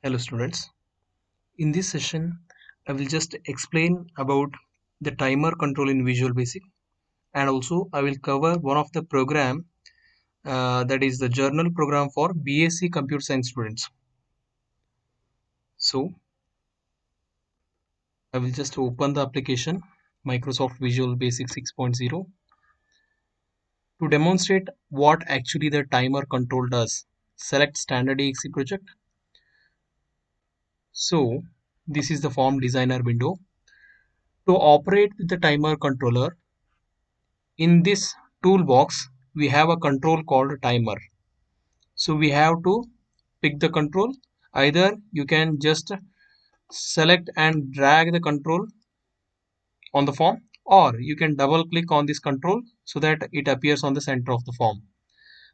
Hello students. In this session, I will just explain about the timer control in Visual Basic, and also I will cover one of the program that is the journal program for BSc Computer Science students. So I will just open the application Microsoft Visual Basic 6.0 to demonstrate what actually the timer control does. Select standard exe project. So this is the form designer window. To operate with the timer controller, in this toolbox we have a control called timer. So we have to pick the control. Either you can just select and drag the control on the form, or you can double click on this control so that it appears on the center of the form.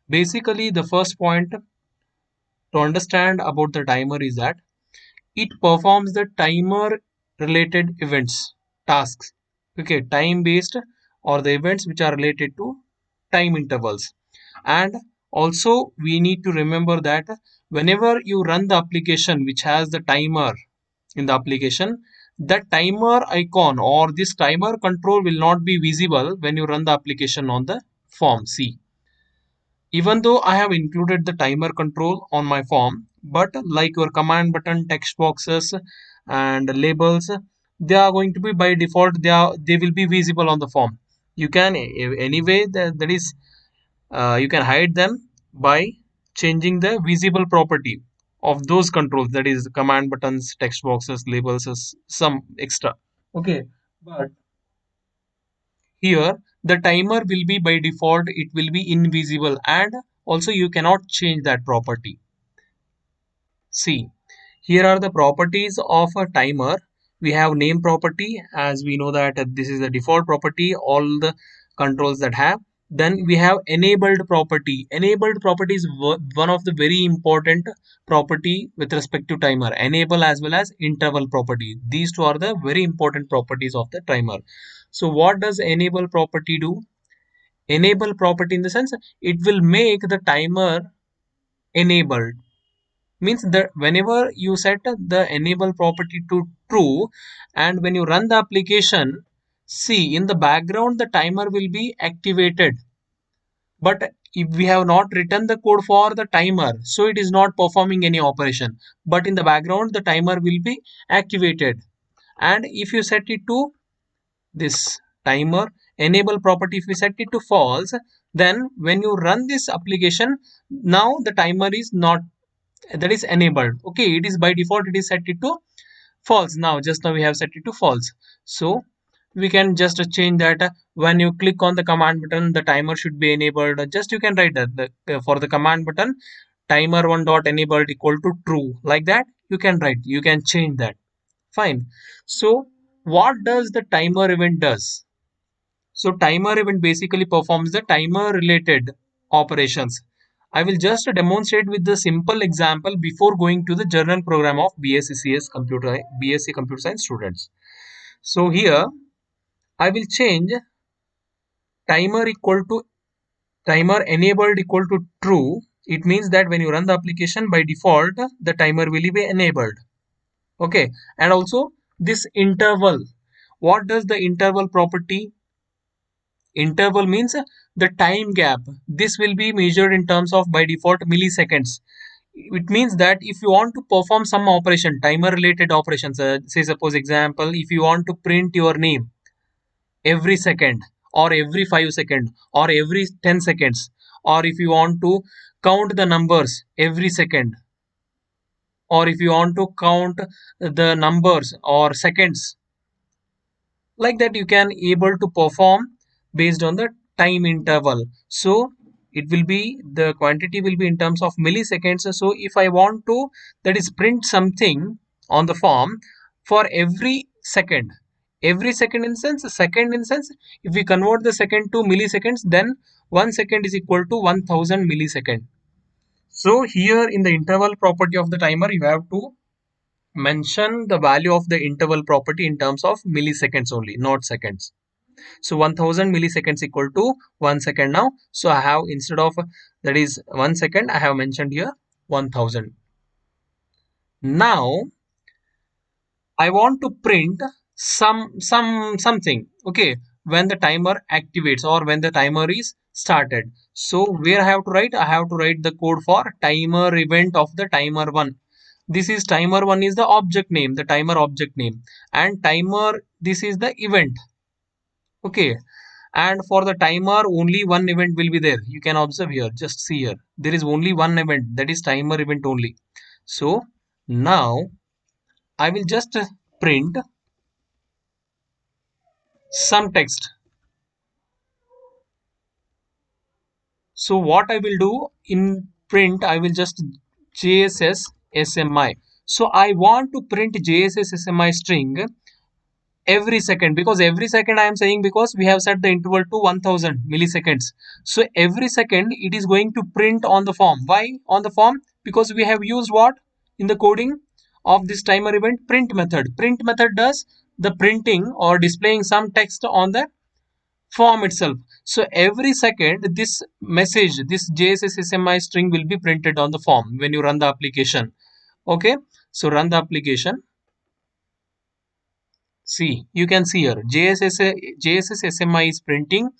Basically, the first point to understand about the timer is that it performs the timer related events, tasks. Okay, time based, or the events which are related to time intervals. And also we need to remember that whenever you run the application which has the timer in the application, that timer icon or this timer control will not be visible when you run the application on the form C. Even though I have included the timer control on my form, but like your command button, text boxes and labels, they are going to be by default, they will be visible on the form. You can anyway, that is you can hide them by changing the visible property of those controls, that is command buttons, text boxes, labels, some extra. Okay, but here the timer will be by default, it will be invisible, and also you cannot change that property. See, here are the properties of a timer. We have name property, as we know that this is the default property all the controls that have. Then we have enabled property. Enabled property is one of the very important property with respect to timer. Enable as well as interval property. These two are the very important properties of the timer. So what does enable property do? Enable property in the sense it will make the timer enabled. Means that whenever you set the enable property to true, and when you run the application, see in the background the timer will be activated. But if we have not written the code for the timer, so it is not performing any operation, but in the background the timer will be activated. And if you set it to this timer enable property, if we set it to false, then when you run this application, now the timer is not, that is enabled. Okay, it is by default it is set it to false. Now just now we have set it to false, so we can just change that. When you click on the command button, the timer should be enabled. Just you can write that for the command button, timer one dot enabled equal to true, like that you can write, you can change that. Fine. So what does the timer event does? So timer event basically performs the timer related operations. I will just demonstrate with the simple example before going to the journal program of BSc Computer Science students. So here I will change timer equal to timer enabled equal to true. It means that when you run the application, by default the timer will be enabled. Okay, and also this interval. What does the interval property? Interval means the time gap. This will be measured in terms of by default milliseconds. It means that if you want to perform some operation, timer related operations, say suppose example, if you want to print your name every second, or every 5 seconds, or every 10 seconds, or if you want to count the numbers every second, or if you want to count the numbers or seconds, like that you can able to perform based on the time interval. So it will be, the quantity will be in terms of milliseconds. So if I want to, that is print something on the form for every second instance, if we convert the second to milliseconds, then 1 second is equal to 1000 millisecond. So here in the interval property of the timer, you have to mention the value of the interval property in terms of milliseconds only, not seconds. So 1000 milliseconds equal to 1 second now. So I have, instead of that is 1 second, I have mentioned here 1000. Now I want to print something. Okay, when the timer activates or when the timer is started. So where I have to write? I have to write the code for timer event of the timer one. This is timer one is the object name, the timer object name, and timer this is the event. Okay, and for the timer only one event will be there. You can observe here, just see here, there is only one event, that is timer event only. So now I will just print some text. So what I will do in print, I will just JSS SMI. So I want to print JSS SMI string every second, because every second I am saying because we have set the interval to 1000 milliseconds. So every second it is going to print on the form. Why on the form? Because we have used what in the coding of this timer event? Print method. Print method does the printing or displaying some text on the form itself. So every second this message, this JSS SMI string will be printed on the form when you run the application. Okay, so run the application. See, you can see here JSS SMI is printing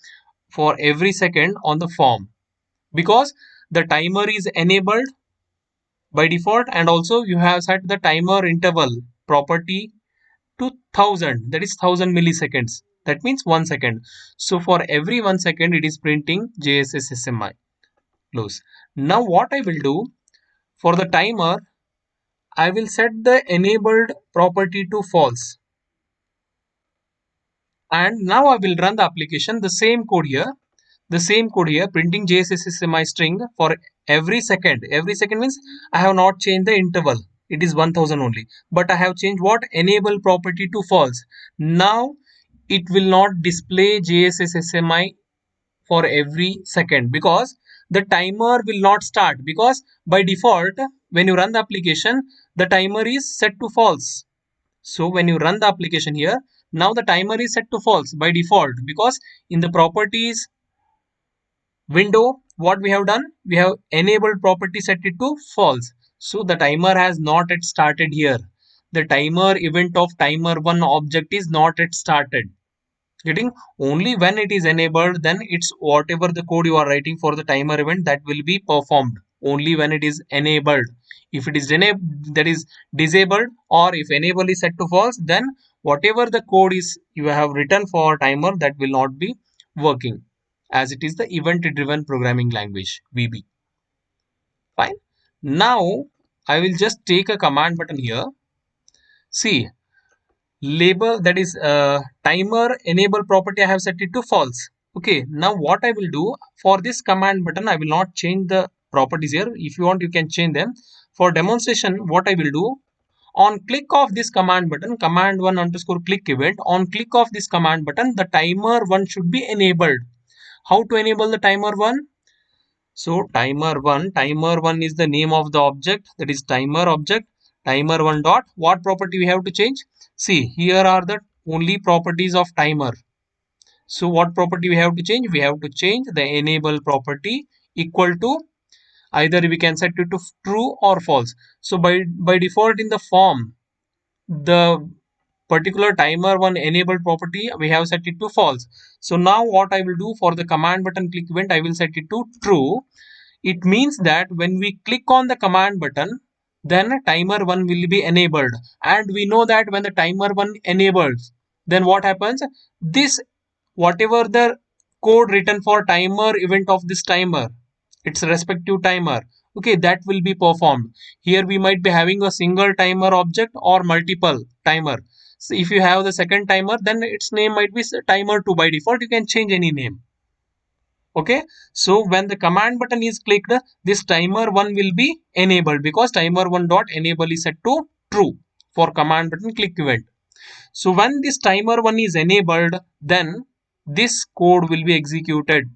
for every second on the form, because the timer is enabled by default, and also you have set the timer interval property to 1000, that is 1000 milliseconds, that means 1 second. So for every 1 second it is printing JSS SMI. Close. Now what I will do for the timer, I will set the enabled property to false, and now I will run the application, the same code here, printing JSS SMI string for every second. Every second means I have not changed the interval, it is 1000 only, but I have changed what? Enable property to false. Now it will not display JSS SMI for every second, because the timer will not start, because by default when you run the application the timer is set to false. So when you run the application here, now the timer is set to false by default, because in the properties window what we have done, we have enabled property set it to false. So the timer has not yet started here. The timer event of timer one object is not yet started. Getting? Only when it is enabled, then it's whatever the code you are writing for the timer event that will be performed only when it is enabled. If it is that is disabled, or if enable is set to false, then whatever the code is you have written for timer, that will not be working, as it is the event driven programming language, VB. Fine. Now I will just take a command button here. See, label, that is timer enable property, I have set it to false. Okay, now what I will do for this command button, I will not change the properties here. If you want, you can change them. For demonstration, what I will do, on click of this command button, command one underscore click event, on click of this command button, the timer one should be enabled. How to enable the timer one? So timer one is the name of the object, that is timer object, timer one dot, what property we have to change? See, here are the only properties of timer. So what property we have to change? We have to change the enable property equal to, either we can set it to true or false. So by default in the form, the particular timer one enabled property we have set it to false. So now what I will do for the command button click event, I will set it to true. It means that when we click on the command button, then timer 1 will be enabled. And we know that when the timer 1 enables, then what happens? This, whatever the code written for timer event of this timer, its respective timer, okay, that will be performed. Here we might be having a single timer object or multiple timer. So if you have the second timer, then its name might be timer 2 by default. You can change any name. Okay, so when the command button is clicked, this timer 1 will be enabled, because timer 1 dot enable is set to true for command button click event. So when this timer 1 is enabled, then this code will be executed.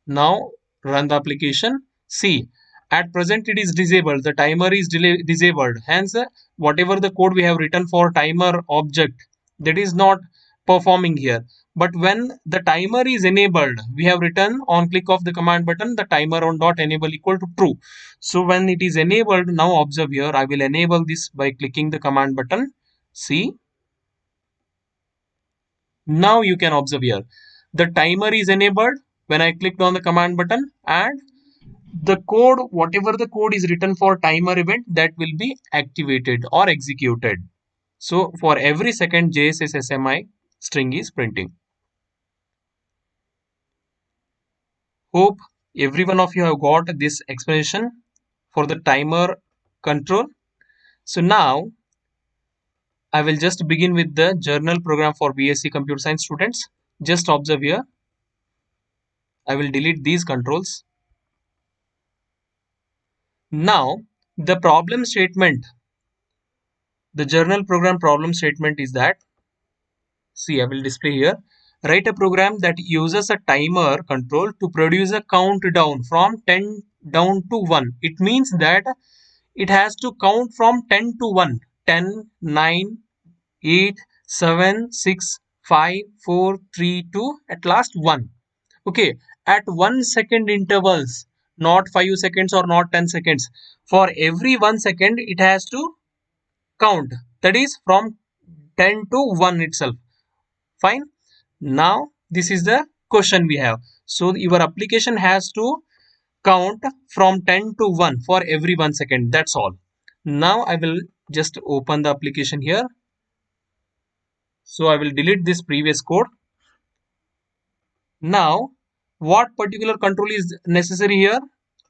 Now run the application. See, at present it is disabled, the timer is disabled, hence whatever the code we have written for timer object, that is not performing here. but when the timer is enabled, we have written on click of the command button the timer on dot enable equal to true. So when it is enabled, now observe here, I will enable this by clicking the command button. See, now you can observe here the timer is enabled when I clicked on the command button, and the code, whatever the code is written for timer event, that will be activated or executed. So for every second JSS SMI string is printing. Hope every one of you have got this explanation for the timer control. So now I will just begin with the journal program for BSc Computer Science students. Just observe here. I will delete these controls. Now the problem statement, the journal program problem statement is that, see, I will display here. Write a program that uses a timer control to produce a countdown from 10 down to 1. It means that it has to count from 10 to 1. 10, 9, 8, 7, 6, 5, 4, 3, 2, at last 1. Okay, at 1 second intervals, not 5 seconds or not 10 seconds. For every 1 second, it has to count. That is from 10 to 1 itself. Fine. Now this is the question we have. So your application has to count from 10 to 1 for every 1 second. That's all. Now I will just open the application here. So I will delete this previous code. Now what particular control is necessary here?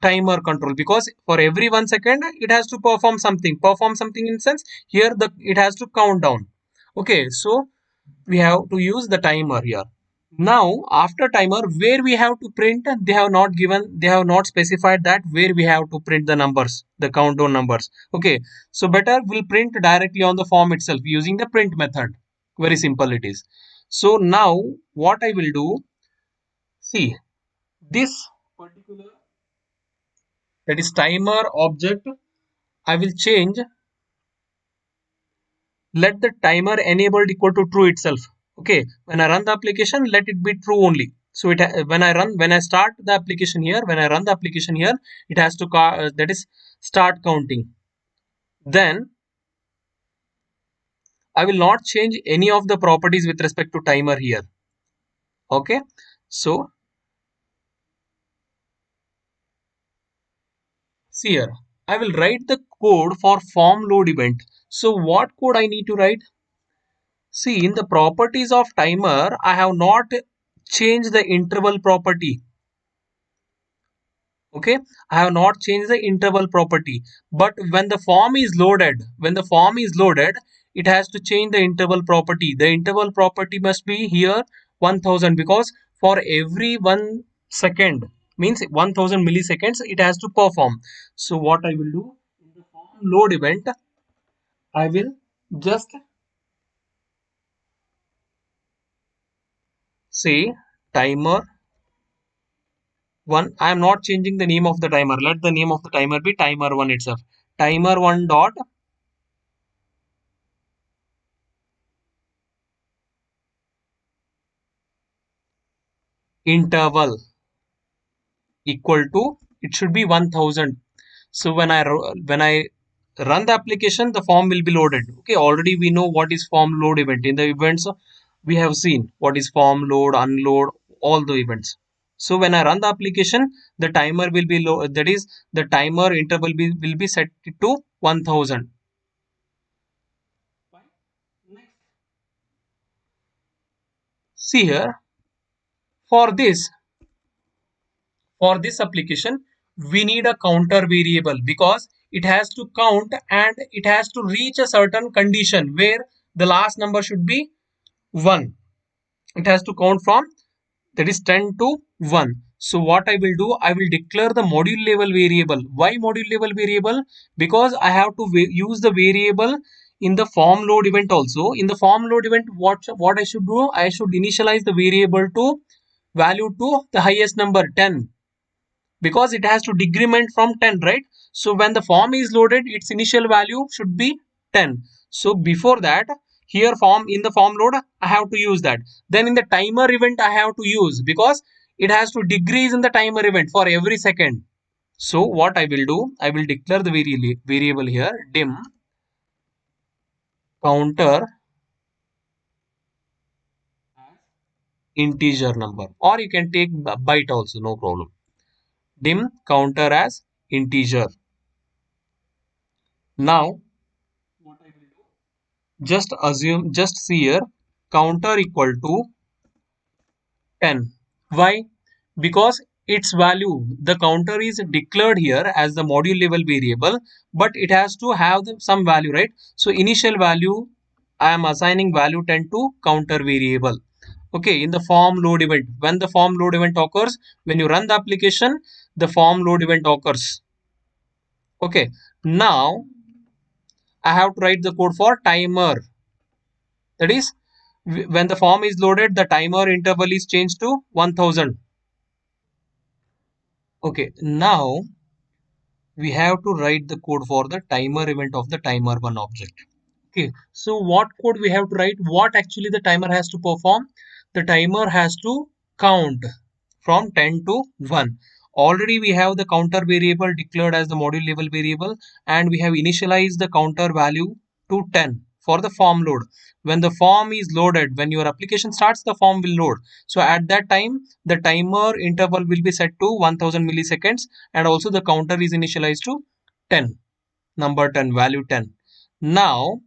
Timer control, because for every 1 second it has to perform something in sense here the it has to count down. Okay, so we have to use the timer here. Now after timer, where we have to print, they have not given, they have not specified that where we have to print the numbers, the countdown numbers. Okay, so better we'll print directly on the form itself using the print method. Very simple it is. So now what I will do, see, this particular, that is timer object, I will change, let the timer enabled equal to true itself. Okay, when I run the application, let it be true only. So it when I start the application here, when I run the application here, it has to that is start counting. Then I will not change any of the properties with respect to timer here. Okay, so see here, I will write the code for form load event. So what code I need to write? See, in the properties of timer, I have not changed the interval property. Okay, I have not changed the interval property, but when the form is loaded, it has to change the interval property. The interval property must be here 1000, because for every 1 second, means 1000 milliseconds, it has to perform. So what I will do, in the form load event, I will just say timer 1. I am not changing the name of the timer. Let the name of the timer be timer 1 itself. Timer 1 dot interval equal to, it should be 1000. So when I run the application, the form will be loaded. Okay, already we know what is form load event. In the events, we have seen what is form load, unload, all the events. So when I run the application, the timer will be low, that is the timer interval will be set to 1000. See here, for this, for this application, we need a counter variable, because it has to count and it has to reach a certain condition where the last number should be 1. It has to count from, that is 10 to 1. So what I will do, I will declare the module level variable. Why module level variable? Because I have to use the variable in the form load event also. In the form load event, what I should do, I should initialize the variable to value to the highest number 10, because it has to decrement from 10, right? So when the form is loaded, its initial value should be 10. So before that, here form in the form load I have to use that. Then in the timer event I have to use, because it has to decrease in the timer event for every second. So what I will do, I will declare the variable here, dim counter integer number, or you can take byte also, no problem. Dim counter as integer. Now what I will do, just assume, just see here, counter equal to 10. Why? Because its value, the counter is declared here as the module level variable, but it has to have some value, right? So initial value, I am assigning value 10 to counter variable. Okay, in the form load event, when the form load event occurs, when you run the application, the form load event occurs. Okay, now I have to write the code for timer. That is, when the form is loaded, the timer interval is changed to 1000. Okay, now we have to write the code for the timer event of the timer one object. Okay, so what code we have to write? What actually the timer has to perform? The timer has to count from 10 to 1. Already we have the counter variable declared as the module level variable, and we have initialized the counter value to 10 for the form load. When the form is loaded, when your application starts, the form will load. So at that time, the timer interval will be set to 1000 milliseconds, and also the counter is initialized to 10, number 10, value 10. Now,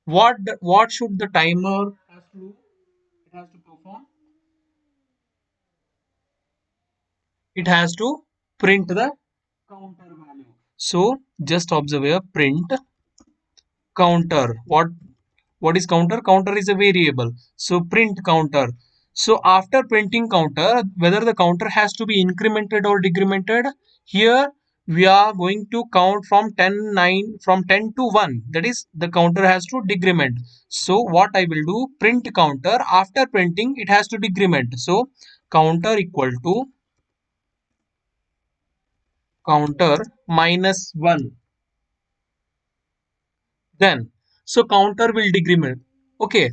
what should the timer has to do? It has to perform. It has to print the counter value. So just observe here, print counter. What is counter? Counter is a variable. So print counter. So after printing counter, whether the counter has to be incremented or decremented, here we are going to count from 9 from 10 to 1. That is, the counter has to decrement. So what I will do, print counter, after printing it has to decrement. So counter equal to counter minus 1. Then, so counter will decrement. Okay,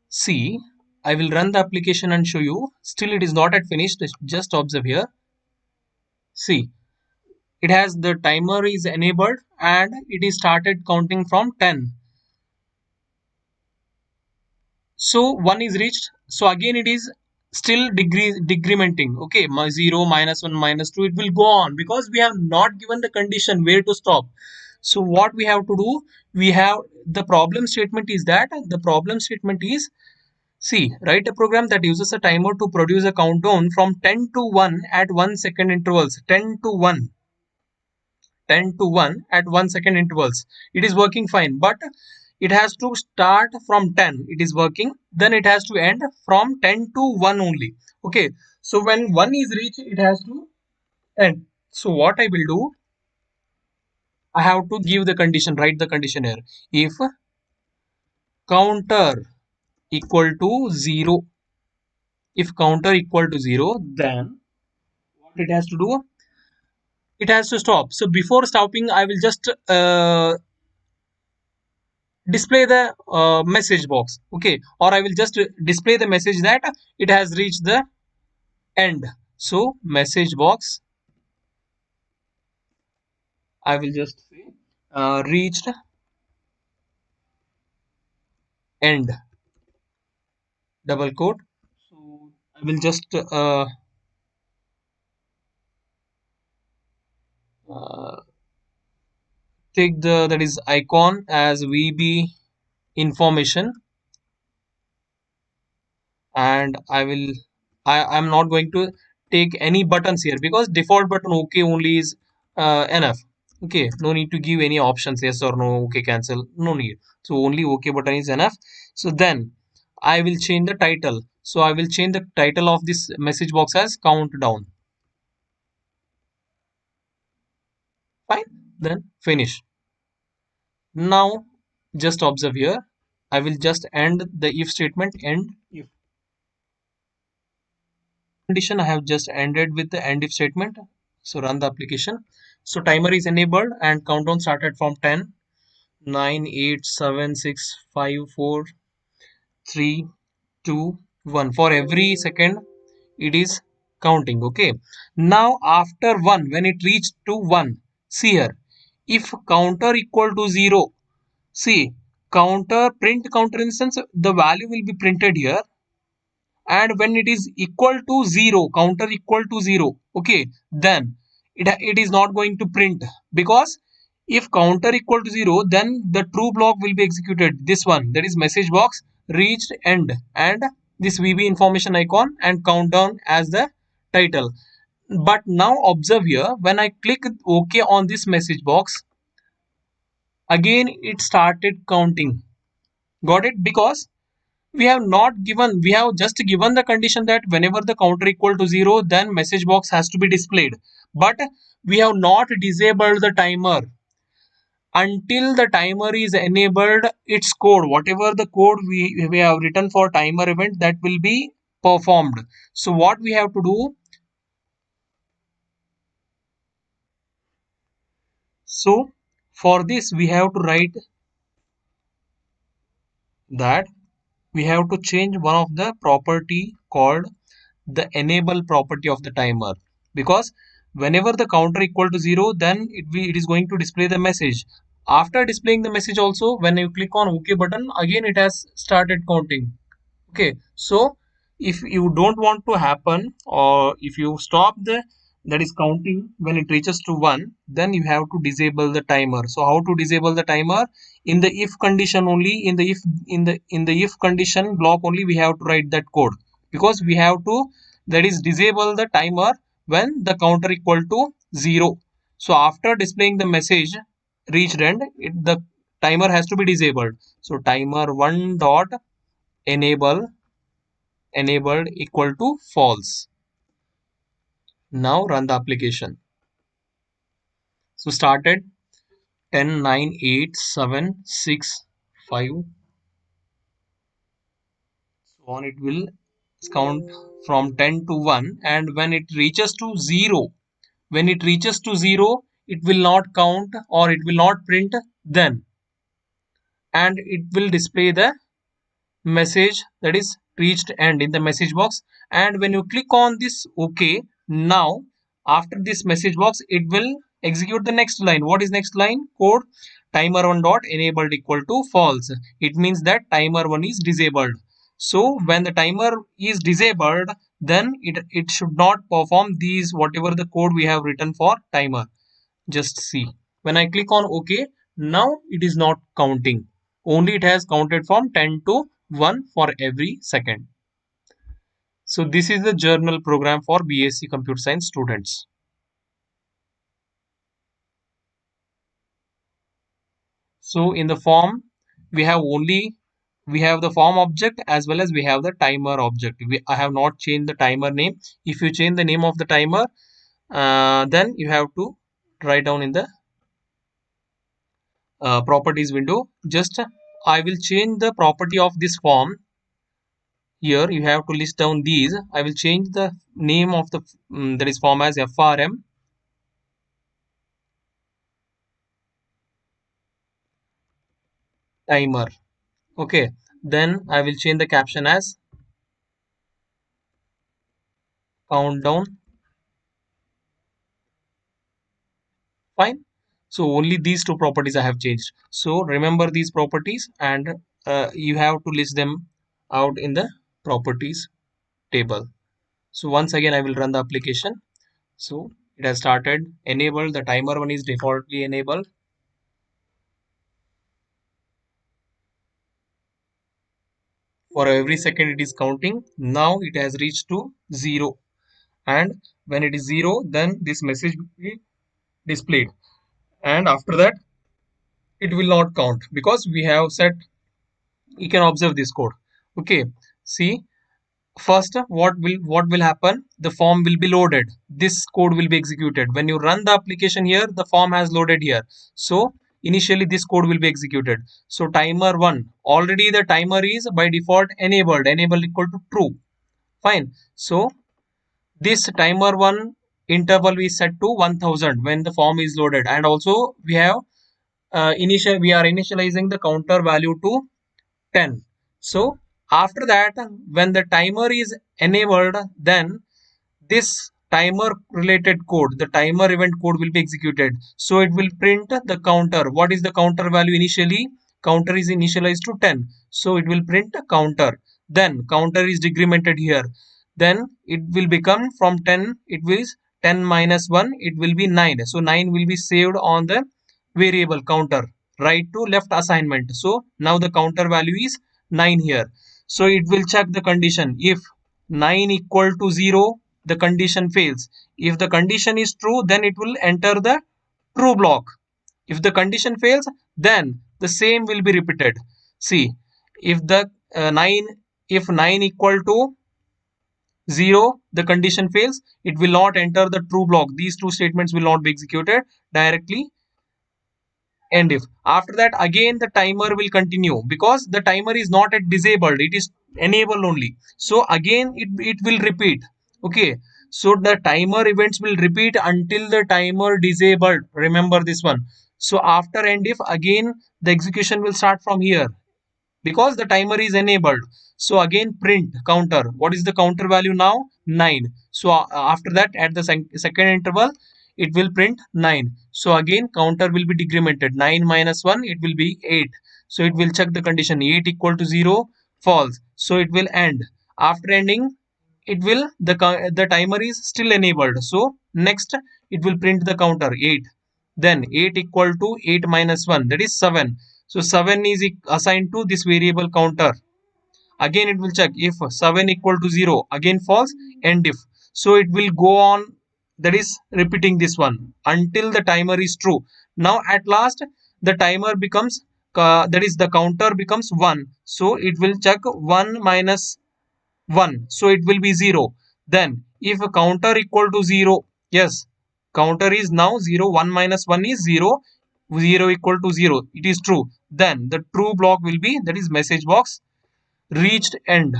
see, I will run the application and show you. Still it is not at finished. Just observe here. See, it has the timer is enabled and it is started counting from 10. So 1 is reached. So again it is still decrementing. Okay, 0, -1, -2. It will go on because we have not given the condition where to stop. So what we have to do, we have the problem statement is that the problem statement is, see, write a program that uses a timer to produce a countdown from 10 to 1 at 1 second intervals. 10 to 1. 10 to 1 at 1 second intervals. It is working fine, but it has to start from 10. It is working. Then it has to end from 10 to 1 only. Okay. So when 1 is reached, it has to end. So what I will do, I have to give the condition, write the condition here. If counter equal to 0, if counter equal to 0, then what it has to do, it has to stop. So before stopping, I will just display the message box. Okay, or I will just display the message that it has reached the end. So message box, I will just say reached end, double quote. So I will just uh, take the, that is icon as VB information, and I'm not going to take any buttons here because default button OK only is enough. Okay, no need to give any options, yes or no, okay, cancel, no need. So only OK button is enough. So then I will change the title. So I will change the title of this message box as countdown. Fine, then finish. Now just observe here, I will just end the if statement, end if condition. I have just ended with the end if statement. So run the application. So timer is enabled and countdown started from 10, 9, 8, 7, 6, 5, 4. 3, 2, 1. For every second it is counting. Okay, now after 1, when it reached to 1, see here, if counter equal to 0, see, counter, print counter instance, the value will be printed here, and when it is equal to 0, counter equal to 0, okay, then it is not going to print, because if counter equal to 0, then the true block will be executed, this one, that is message box reached end, and this VB information icon and countdown as the title. But now observe here, when I click OK on this message box, again it started counting. Got it? Because we have just given the condition that whenever the counter equal to 0, then message box has to be displayed, but we have not disabled the timer. Until the timer is enabled, its code, whatever the code we have written for timer event, that will be performed. So what we have to do, so for this we have to write that we have to change one of the property called the enable property of the timer, because whenever the counter equal to 0, then it is going to display the message. After displaying the message also, when you click on OK button, again it has started counting. Okay, so if you don't want to happen, or if you stop the that is counting when it reaches to 1, then you have to disable the timer. So how to disable the timer? In the if condition only, in the if condition block only, we have to write that code, because we have to, that is, disable the timer when the counter equal to 0. So after displaying the message reached end, the timer has to be disabled. So timer 1 dot enabled equal to false. Now run the application. So started 10, 9, 8, 7, 6, 5, so on. It will count from 10 to 1, and when it reaches to 0, it will not count, or it will not print then, and it will display the message that is reached end in the message box. And when you click on this OK, now after this message box, it will execute the next line. What is next line? Code timer 1 dot enabled equal to false. It means that timer 1 is disabled. So when the timer is disabled, then it should not perform these, whatever the code we have written for timer. Just see, when I click on OK, now it is not counting, only it has counted from 10 to 1 for every second. So this is the journal program for BSc Computer Science students. So in the form, we have the form object as well as we have the timer object. I have not changed the timer name. If you change the name of the timer, then you have to write down in the properties window. Just I will change the property of this form. Here you have to list down these. I will change the name of the that is form as FRM timer. Okay, then I will change the caption as countdown. Fine. So only these two properties I have changed. So remember these properties, and you have to list them out in the properties table. So once again I will run the application. So it has started. Enabled, the timer one is defaultly enabled. For every second it is counting. Now it has reached to 0, and when it is 0, then this message will be displayed, and after that it will not count, because we have set, you can observe this code. Okay, see, first what will happen, the form will be loaded, this code will be executed. When you run the application here, the form has loaded here, so initially this code will be executed. So timer 1, already the timer is by default enabled equal to true. Fine. So this timer 1 interval is set to 1000 when the form is loaded, and also we have we are initializing the counter value to 10. So After that, when the timer is enabled, then this timer related code, the timer event code will be executed. So it will print the counter. What is the counter value initially? Counter is initialized to 10. So it will print a counter. Then counter is decremented here. Then it will become from 10, it will 10 minus 1, it will be 9. So 9 will be saved on the variable counter, right to left assignment. So now the counter value is 9 here. So it will check the condition. If 9 equal to 0, the condition fails. If the condition is true, then it will enter the true block. If the condition fails, then the same will be repeated. See, if the 9, if 9 equal to 0, the condition fails, it will not enter the true block. These two statements will not be executed directly. And if after that again the timer will continue, because the timer is not at disabled, it is enabled only. So again it will repeat. Okay, so the timer events will repeat until the timer disabled, remember this one. So after and if, again the execution will start from here, because the timer is enabled. So again print counter. What is the counter value now? 9. So after that, at the second interval, it will print 9. So again counter will be decremented. 9 minus 1, it will be 8. So it will check the condition. 8 equal to 0, false. So it will end. After ending, it will the timer is still enabled. So next it will print the counter 8. Then 8 equal to 8 minus 1, that is 7. So 7 is assigned to this variable counter. Again it will check. If 7 equal to 0, again false. And if, so it will go on, that is repeating this one until the timer is true. Now at last the timer becomes that is the counter becomes 1. So it will check 1 minus 1, so it will be 0. Then if a counter equal to 0, yes, counter is now 0, 1 minus 1 is 0, 0 equal to 0, it is true. Then the true block will be, that is message box reached end,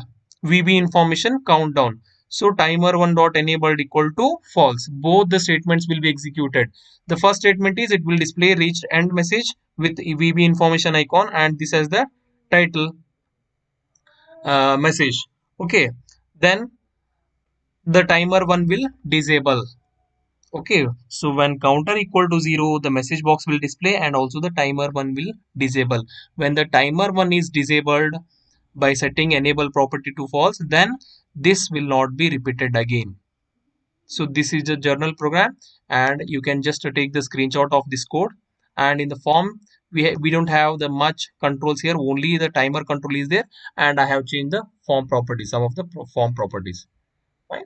VB information countdown. So timer 1 dot enabled equal to false. Both the statements will be executed. The first statement is it will display reached end message with VB information icon, and this as the title message. Okay, then the timer 1 will disable. Okay, so when counter equal to 0, the message box will display, and also the timer 1 will disable. When the timer 1 is disabled by setting enable property to false, then this will not be repeated again. So this is the journal program, and you can just take the screenshot of this code. And in the form, we don't have the much controls here, only the timer control is there, and I have changed the form properties, some of the form properties. Right.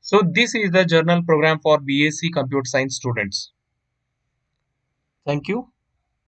So this is the journal program for BSc Computer Science students. Thank you.